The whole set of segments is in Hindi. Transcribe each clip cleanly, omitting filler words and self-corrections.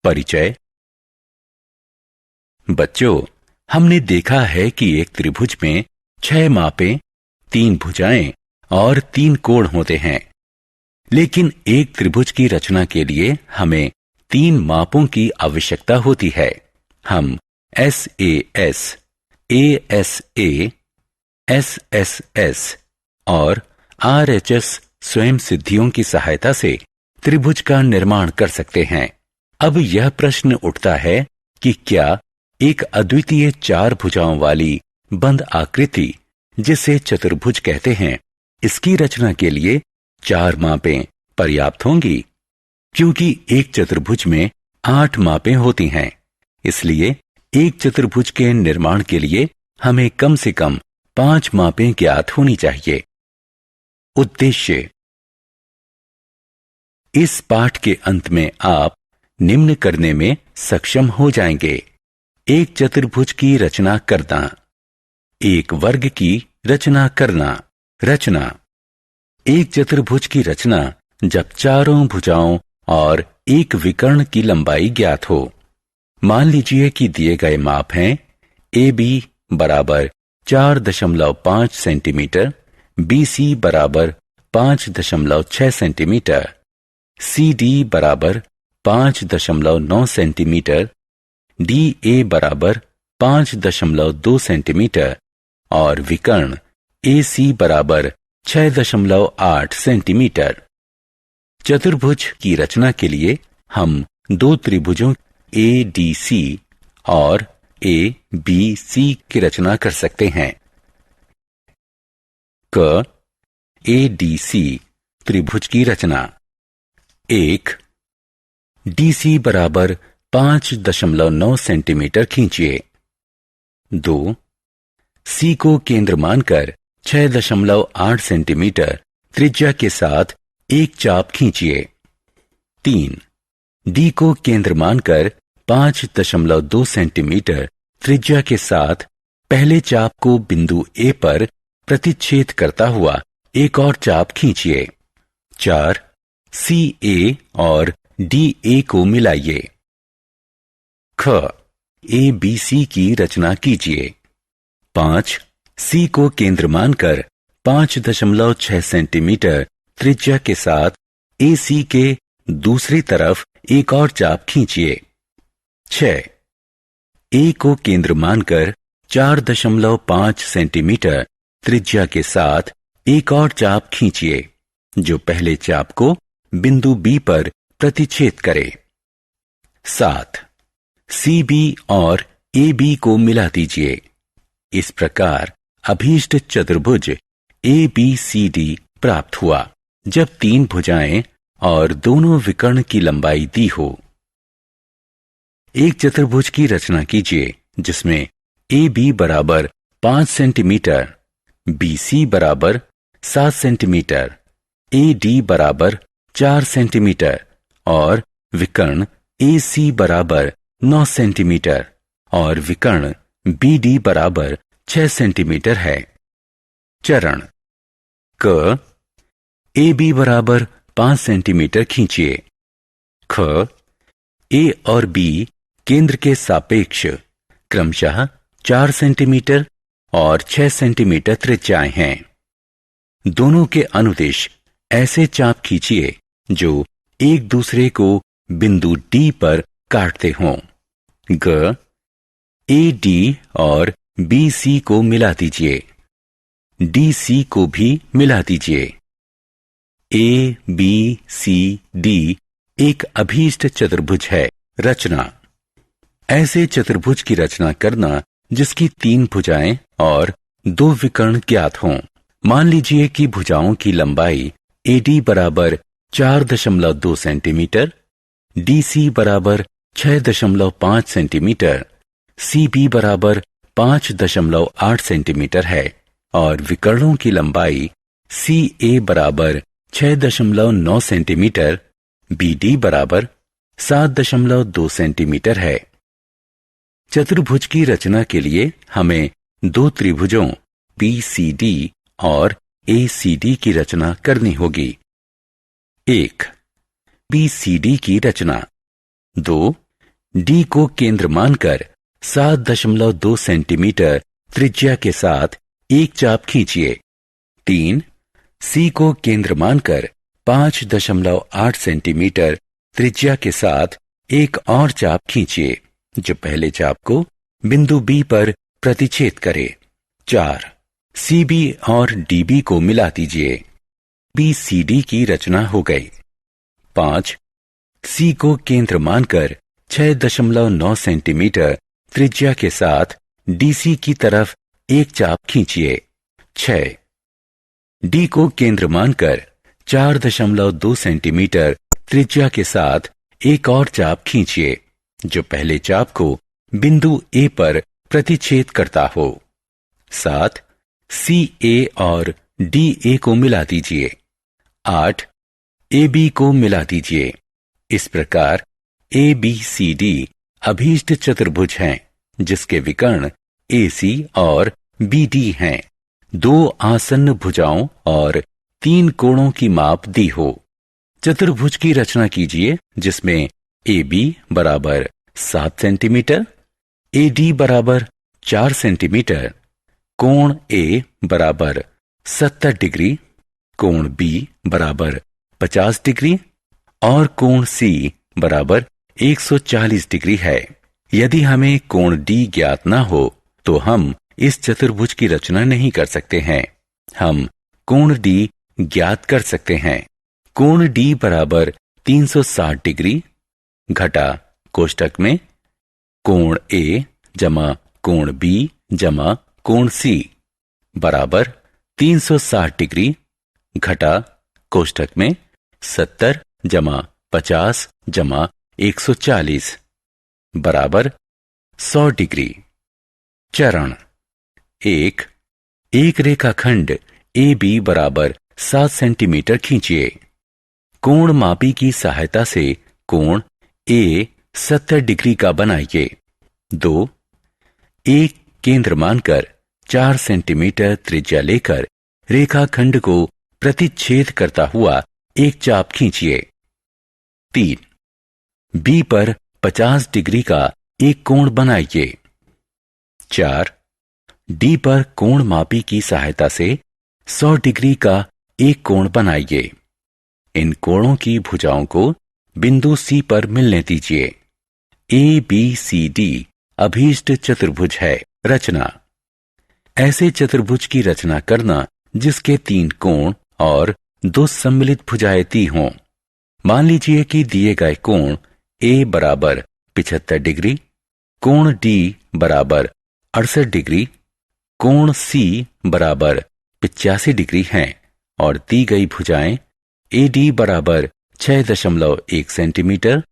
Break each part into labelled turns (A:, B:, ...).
A: परिचय। बच्चों, हमने देखा है कि एक त्रिभुज में 6 मापें, 3 भुजाएं और 3 कोण होते हैं। लेकिन एक त्रिभुज की रचना के लिए हमें 3 मापों की आवश्यकता होती है। हम SAS, ASA, SSS और RHS स्वयं सिद्धियों की सहायता से त्रिभुज का निर्माण कर सकते हैं। अब यह प्रश्न उठता है कि क्या एक अद्वितीय 4 भुजाओं वाली बंद आकृति, जिसे चतुर्भुज कहते हैं, इसकी रचना के लिए 4 मापें पर्याप्त होंगी? क्योंकि एक चतुर्भुज में 8 मापें होती हैं, इसलिए एक चतुर्भुज के निर्माण के लिए हमें कम से कम 5 मापें ज्ञात होनी चाहिए। उद्देश्य। इस पाठ के अंत में आप निम्न करने में सक्षम हो जाएंगे। एक चतुर्भुज की रचना करना, एक वर्ग की रचना करना। रचना। एक चतुर्भुज की रचना जब चारों भुजाओं और एक विकर्ण की लंबाई ज्ञात हो। मान लीजिए कि दिए गए माप हैं AB बराबर 4.5 सेंटीमीटर, BC बराबर 5.6 सेंटीमीटर, CD बराबर 5.9 सेंटीमीटर, DA बराबर 5.2 सेंटीमीटर और विकर्ण AC बराबर 6.8 सेंटीमीटर। चतुर्भुज की रचना के लिए हम 2 त्रिभुजों ADC और ABC की रचना कर सकते हैं। क ADC त्रिभुज की रचना। 1. DC बराबर 5.9 सेंटीमीटर खींचिए। 2. C को केंद्र मानकर 6.8 सेंटीमीटर त्रिज्या के साथ एक चाप खींचिए। 3. D को केंद्र मानकर 5.2 सेंटीमीटर त्रिज्या के साथ पहले चाप को बिंदु A पर प्रतिच्छेद करता हुआ एक और चाप खींचिए। 4. CA और DA को मिलाइए। ख ABC की रचना कीजिए। 5. C को केंद्र मानकर 5.6 सेंटीमीटर त्रिज्या के साथ AC के दूसरी तरफ एक और चाप खींचिए। 6. A को केंद्र मानकर 4.5 सेंटीमीटर त्रिज्या के साथ एक और चाप खींचिए, जो पहले चाप को बिंदु B पर प्रतिच्छेद करे। 7. CB और AB को मिला दीजिए। इस प्रकार अभीष्ट चतुर्भुज ABCD प्राप्त हुआ, जब 3 भुजाएं और दोनों विकर्ण की लंबाई दी हो। एक चतुर्भुज की रचना कीजिए जिसमें AB बराबर 5 सेंटीमीटर, BC बराबर 7 सेंटीमीटर, AD बराबर 4 सेंटीमीटर और विकर्ण AC बराबर 9 सेंटीमीटर और विकर्ण BD बराबर 6 सेंटीमीटर है। चरण। क AB बराबर 5 सेंटीमीटर खींचिए। ख A और B केंद्र के सापेक्ष क्रमशः 4 सेंटीमीटर और 6 सेंटीमीटर त्रिज्याएं हैं। दोनों के अनुदिश ऐसे चाप खींचिए जो एक दूसरे को बिंदु D पर काटते हों। ग AD और BC को मिला दीजिए। DC को भी मिला दीजिए। ABCD एक अभीष्ट चतुर्भुज है। रचना। ऐसे चतुर्भुज की रचना करना जिसकी 3 भुजाएं और 2 विकर्ण ज्ञात हों। मान लीजिए कि भुजाओं की लंबाई AD बराबर 4.2 सेंटीमीटर, DC बराबर 6.5 सेंटीमीटर, CB बराबर 5.8 सेंटीमीटर है और विकर्णों की लंबाई CA बराबर 6.9 सेंटीमीटर, BD बराबर 7.2 सेंटीमीटर है। चतुर्भुज की रचना के लिए हमें 2 त्रिभुजों BCD और ACD की रचना करनी होगी। 1. BCD की रचना। 2. डी को केंद्र मानकर 7.2 सेंटीमीटर त्रिज्या के साथ एक चाप खींचिए। 3. सी को केंद्र मानकर 5.8 सेंटीमीटर त्रिज्या के साथ एक और चाप खींचिए जो पहले चाप को बिंदु बी पर प्रतिच्छेद करे। 4. सी बी और डी बी को मिला दीजिए। बी सी डी की रचना हो गई। 5. सी को केंद्र मानकर 6.9 सेंटीमीटर त्रिज्या के साथ डीसी की तरफ एक चाप खींचिए। 6. डी को केंद्र मानकर 4.2 सेंटीमीटर त्रिज्या के साथ एक और चाप खींचिए जो पहले चाप को बिंदु ए पर प्रतिच्छेद करता हो। 7. सी ए और डी ए को मिला दीजिए। 8. ए बी को मिला दीजिए। इस प्रकार ए बी सी डी अभीष्ट चतुर्भुज हैं जिसके विकर्ण ए सी और बी डी हैं। 2 आसन्न भुजाओं और 3 कोणों की माप दी हो। चतुर्भुज की रचना कीजिए जिसमें ए बी बराबर 7 सेंटीमीटर, ए डी बराबर 4 सेंटीमीटर, कोण ए बराबर 70 डिग्री, कोण बी बराबर 50 डिग्री और कोण सी बराबर 140 डिग्री है। यदि हमें कोण डी ज्ञात ना हो तो हम इस चतुर्भुज की रचना नहीं कर सकते हैं। हम कोण डी ज्ञात कर सकते हैं। कोण डी बराबर 360 डिग्री घटा कोष्टक में कोण ए जमा कोण बी जमा कोण सी बराबर 360 डिग्री घटा कोष्टक में 70 जमा 50 जमा 140 बराबर 100 डिग्री। चरण 1. एक रेखाखंड ए बी बराबर 7 सेंटीमीटर खींचिए। कोण मापी की सहायता से कोण ए 70 डिग्री का बनाइए। 2. एक केंद्र मानकर 4 सेंटीमीटर त्रिज्या लेकर रेखाखंड को प्रतिच्छेद करता हुआ एक चाप खींचिए। 3. बी पर 50 डिग्री का एक कोण बनाइए। 4. डी पर कोण मापी की सहायता से 100 डिग्री का एक कोण बनाइए। इन कोणों की भुजाओं को बिंदु सी पर मिलने दीजिए। ए बी सी डी अभीष्ट चतुर्भुज है। रचना। ऐसे चतुर्भुज की रचना करना जिसके 3 कोण और 2 सम्मिलित भुजाएं दी हों। मान लीजिए कि दिए गए कोण ए बराबर 75 डिग्री, कोण डी बराबर 68 डिग्री, कोण सी बराबर 85 डिग्री हैं और दी गई भुजाएं ए डी बराबर 6.1 सेंटीमीटर,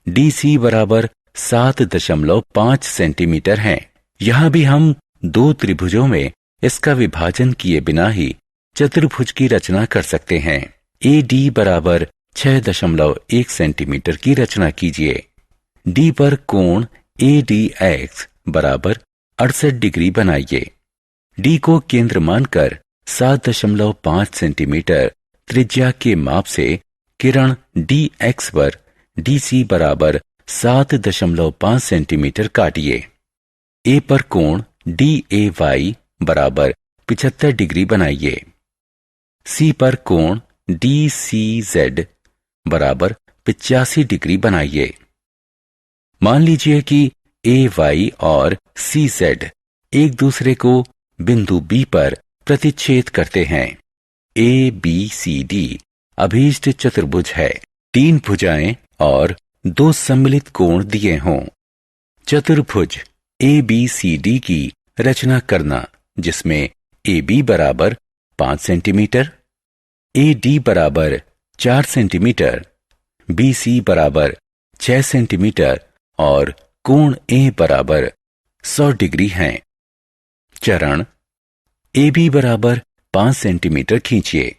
A: डी सी बराबर 7.5 सेंटीमीटर हैं। यहां भी हम 2 त्रिभुजों में इसका विभाजन किए बिना ही चतुर्भुज की रचना कर सकते हैं। ए डी बराबर 6.1 सेंटीमीटर की रचना कीजिए। डी पर कोण ए डी एक्स बराबर 68 डिग्री बनाइए। डी को केंद्र मानकर 7.5 सेंटीमीटर त्रिज्या के माप से किरण डी एक्स पर डी सी बराबर 7.5 सेंटीमीटर काटिए। ए पर कोण डी ए वाई बराबर 75 डिग्री बनाइए। सी पर कोण डी सी जेड बराबर 85 डिग्री बनाइए। मान लीजिए कि ए वाई और सी जेड एक दूसरे को बिंदु बी पर प्रतिच्छेद करते हैं। ए बी सी डी अभीष्ट चतुर्भुज है। 3 भुजाएं और 2 सम्मिलित कोण दिए हों। चतुर्भुज ए बी सी डी की रचना करना जिसमें ए बी बराबर 5 सेंटीमीटर, ए डी बराबर 4 सेंटीमीटर, बी सी बराबर 6 सेंटीमीटर और कोण ए बराबर 100 डिग्री हैं। चरण। ए बी बराबर 5 सेंटीमीटर खींचिए।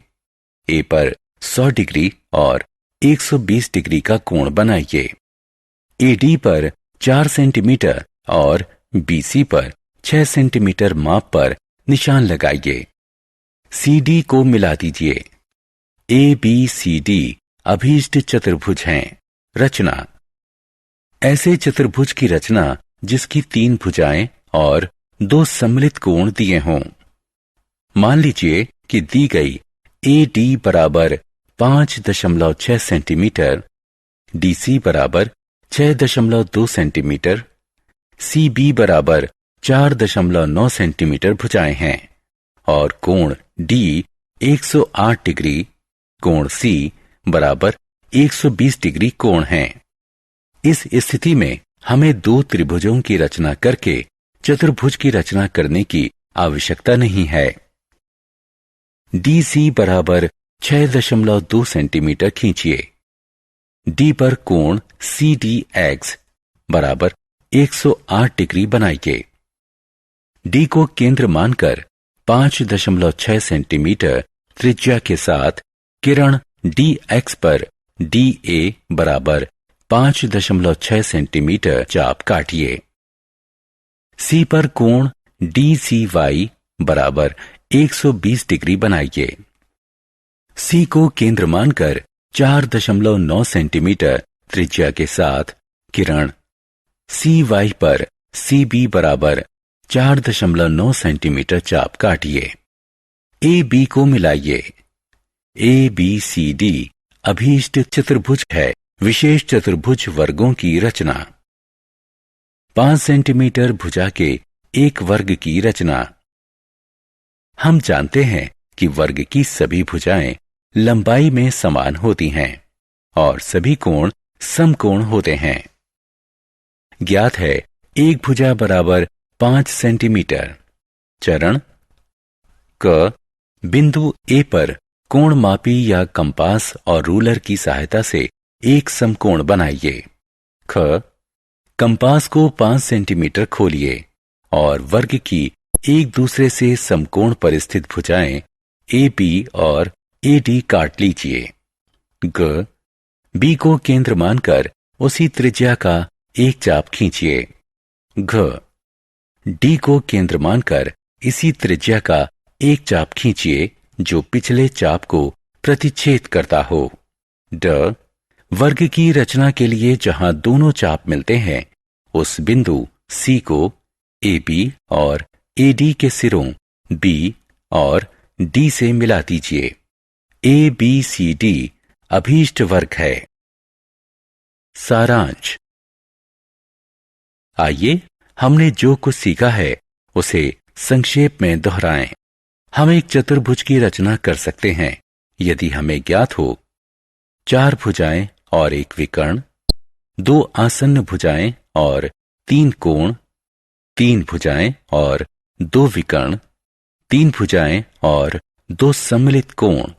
A: ए पर 100 डिग्री और 120 डिग्री का कोण बनाइए। ए डी पर 4 सेंटीमीटर और बी सी पर 6 सेंटीमीटर माप पर निशान लगाइए। सी डी को मिला दीजिए। ए बी सी डी अभीष्ट चतुर्भुज हैं। रचना। ऐसे चतुर्भुज की रचना जिसकी 3 भुजाएं और 2 सम्मिलित कोण दिए हों। मान लीजिए कि दी गई AD बराबर 5.6 सेंटीमीटर, DC बराबर 6.2 सेंटीमीटर, CB बराबर 4.9 सेंटीमीटर भुजाएं हैं और कोण D 108 डिग्री, कोण C बराबर 120 डिग्री कोण है। इस स्थिति में हमें 2 त्रिभुजों की रचना करके चतुर्भुज की रचना करने की आवश्यकता नहीं है। DC बराबर 6.2 सेंटीमीटर खींचिए। D पर कोण CDX बराबर 108 डिग्री बनाइए। D को केंद्र मानकर 5.6 सेंटीमीटर त्रिज्या के साथ किरण DX पर DA बराबर 5.6 सेंटीमीटर चाप काटिए। C पर कोण DCY बराबर 120 डिग्री बनाइए। C को केंद्र मानकर 4.9 सेंटीमीटर त्रिज्या के साथ किरण CY पर CB बराबर 4.9 सेंटीमीटर चाप काटिए। AB को मिलाइए। ABCD अभीष्ट चतुर्भुज है। विशेष चतुर्भुज वर्गों की रचना। 5 सेंटीमीटर भुजा के एक वर्ग की रचना। हम जानते हैं कि वर्ग की सभी भुजाएं लंबाई में समान होती हैं और सभी कोण समकोण होते हैं। ज्ञात है एक भुजा बराबर 5 सेंटीमीटर। चरण क बिंदु A पर कोण मापी या कंपास और रूलर की सहायता से एक समकोण बनाइए। ख कंपास को 5 सेंटीमीटर खोलिए और वर्ग की एक दूसरे से समकोण पर स्थित भुजाएं AB और AD काट लीजिए। ग B को केंद्र मानकर उसी त्रिज्या का एक चाप खींचिए। घ D को केंद्र मानकर इसी त्रिज्या का एक चाप खींचिए जो पिछले चाप को प्रतिच्छेद करता हो। ड वर्ग की रचना के लिए जहां दोनों चाप मिलते हैं उस बिंदु C को AB और AD के सिरों B और D से मिला दीजिए। ABCD अभीष्ट वर्ग है। सारांश। आइए हमने जो कुछ सीखा है उसे संक्षेप में दोहराएं। हम एक चतुर्भुज की रचना कर सकते हैं यदि हमें ज्ञात हो 4 भुजाएं और एक विकर्ण, 2 आसन्न भुजाएं और 3 कोण, 3 भुजाएं और 2 विकर्ण, 3 भुजाएं और 2 सम्मिलित कोण।